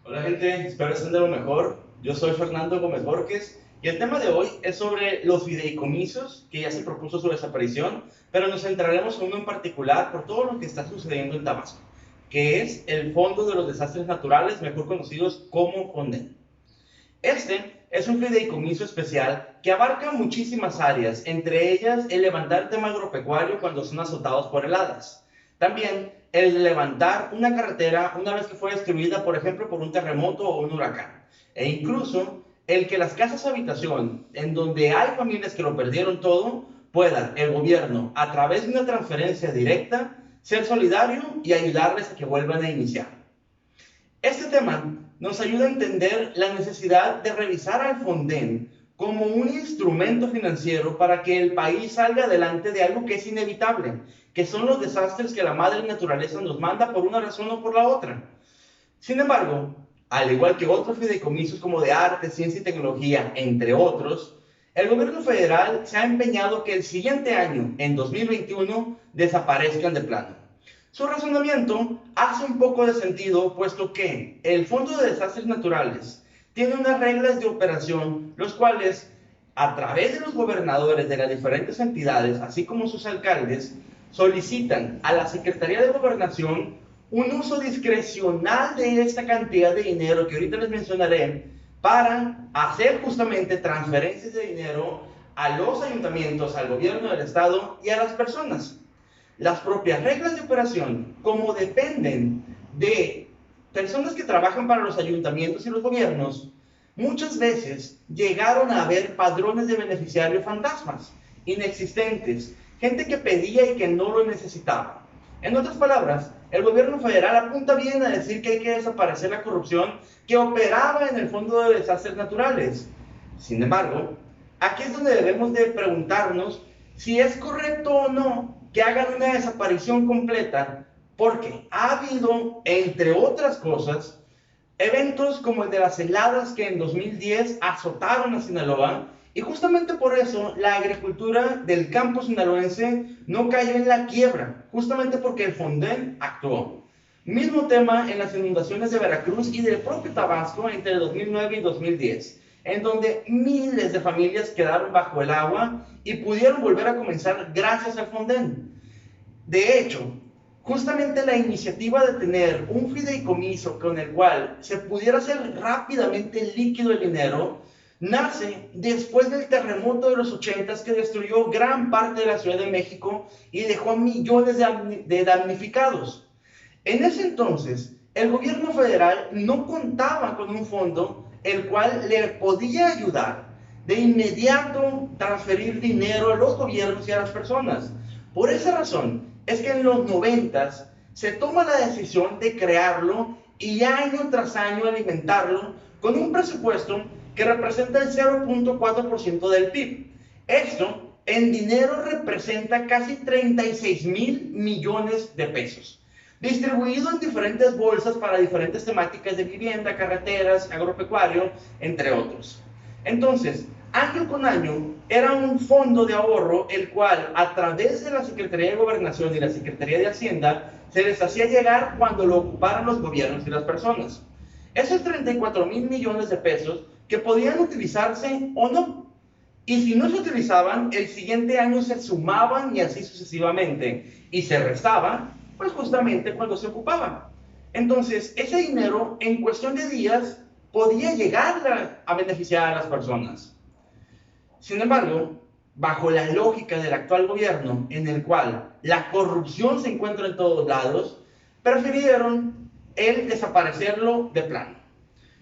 Hola gente, espero estén de lo mejor. Yo soy Fernando Gómez Borges y el tema de hoy es sobre los fideicomisos, que ya se propuso su desaparición, pero nos centraremos en uno en particular por todo lo que está sucediendo en Tabasco, que es el Fondo de los Desastres Naturales, mejor conocidos como FONDEN. Este es un fideicomiso especial que abarca muchísimas áreas, entre ellas el levantar el tema agropecuario cuando son azotados por heladas. También el levantar una carretera una vez que fue destruida, por ejemplo, por un terremoto o un huracán. E incluso el que las casas habitación, en donde hay familias que lo perdieron todo, puedan el gobierno, a través de una transferencia directa, ser solidario y ayudarles a que vuelvan a iniciar. Este tema nos ayuda a entender la necesidad de revisar al Fonden como un instrumento financiero para que el país salga adelante de algo que es inevitable, que son los desastres que la madre naturaleza nos manda por una razón o por la otra. Sin embargo, al igual que otros fideicomisos como de arte, ciencia y tecnología, entre otros, el gobierno federal se ha empeñado que el siguiente año, en 2021, desaparezcan de plano. Su razonamiento hace un poco de sentido, puesto que el Fondo de Desastres Naturales tiene unas reglas de operación, los cuales, a través de los gobernadores de las diferentes entidades, así como sus alcaldes, solicitan a la Secretaría de Gobernación un uso discrecional de esta cantidad de dinero que ahorita les mencionaré para hacer justamente transferencias de dinero a los ayuntamientos, al gobierno del estado y a las personas. Las propias reglas de operación, como dependen de personas que trabajan para los ayuntamientos y los gobiernos, muchas veces llegaron a haber padrones de beneficiarios fantasmas, inexistentes, gente que pedía y que no lo necesitaba. En otras palabras, el gobierno federal apunta bien a decir que hay que desaparecer la corrupción que operaba en el Fondo de Desastres Naturales. Sin embargo, aquí es donde debemos de preguntarnos si es correcto o no que hagan una desaparición completa, porque ha habido, entre otras cosas, eventos como el de las heladas que en 2010 azotaron a Sinaloa, y justamente por eso la agricultura del campo sinaloense no cayó en la quiebra, justamente porque el Fonden actuó. Mismo tema en las inundaciones de Veracruz y del propio Tabasco entre 2009 y 2010, en donde miles de familias quedaron bajo el agua y pudieron volver a comenzar gracias al Fonden. De hecho, justamente la iniciativa de tener un fideicomiso con el cual se pudiera hacer rápidamente líquido el dinero, nace después del terremoto de los 80 que destruyó gran parte de la Ciudad de México y dejó a millones de damnificados. En ese entonces, el gobierno federal no contaba con un fondo el cual le podía ayudar de inmediato transferir dinero a los gobiernos y a las personas. Por esa razón es que en los 90 se toma la decisión de crearlo y año tras año alimentarlo con un presupuesto que representa el 0.4% del PIB. Esto en dinero representa casi 36,000 millones de pesos, distribuido en diferentes bolsas para diferentes temáticas de vivienda, carreteras, agropecuario, entre otros. Entonces, año con año, era un fondo de ahorro el cual, a través de la Secretaría de Gobernación y la Secretaría de Hacienda, se les hacía llegar cuando lo ocuparan los gobiernos y las personas. Esos 34,000 millones de pesos que podían utilizarse o no. Y si no se utilizaban, el siguiente año se sumaban y así sucesivamente. Y se restaba, pues justamente cuando se ocupaba. Entonces, ese dinero en cuestión de días podía llegar a beneficiar a las personas. Sin embargo, bajo la lógica del actual gobierno, en el cual la corrupción se encuentra en todos lados, prefirieron el desaparecerlo de plano.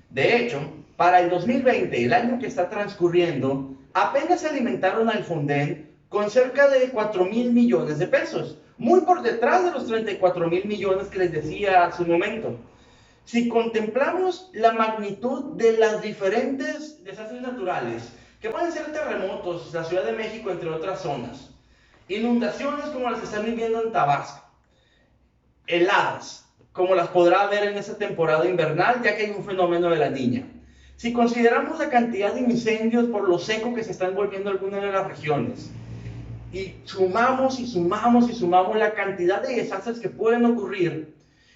De hecho, para el 2020, el año que está transcurriendo, apenas se alimentaron al Fonden con cerca de 4,000 millones de pesos, muy por detrás de los 34,000 millones que les decía hace un momento. Si contemplamos la magnitud de las diferentes desastres naturales, que pueden ser terremotos, la Ciudad de México, entre otras zonas, inundaciones como las que están viviendo en Tabasco, heladas, como las podrá ver en esta temporada invernal, ya que hay un fenómeno de la niña. Si consideramos la cantidad de incendios por lo seco que se están volviendo algunas de las regiones, y sumamos y sumamos y sumamos la cantidad de desastres que pueden ocurrir,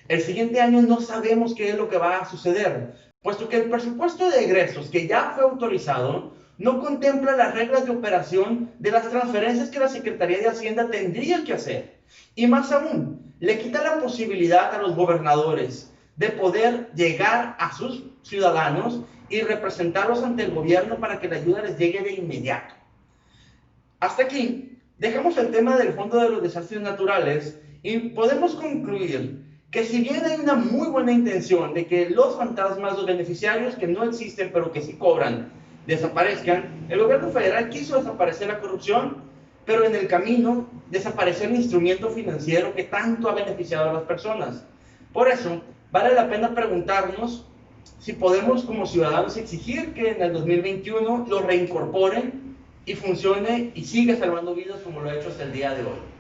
El siguiente año no sabemos qué es lo que va a suceder, puesto que el presupuesto de egresos que ya fue autorizado no contempla las reglas de operación de las transferencias que la Secretaría de Hacienda tendría que hacer. Y más aún, le quita la posibilidad a los gobernadores de poder llegar a sus ciudadanos y representarlos ante el gobierno para que la ayuda les llegue de inmediato. Hasta aquí, dejamos el tema del Fondo de los Desastres Naturales y podemos concluir que si bien hay una muy buena intención de que los fantasmas, los beneficiarios que no existen pero que sí cobran, desaparezcan, el gobierno federal quiso desaparecer la corrupción, pero en el camino desapareció el instrumento financiero que tanto ha beneficiado a las personas. Por eso, vale la pena preguntarnos si podemos como ciudadanos exigir que en el 2021 lo reincorporen y funcione y siga salvando vidas como lo ha hecho hasta el día de hoy.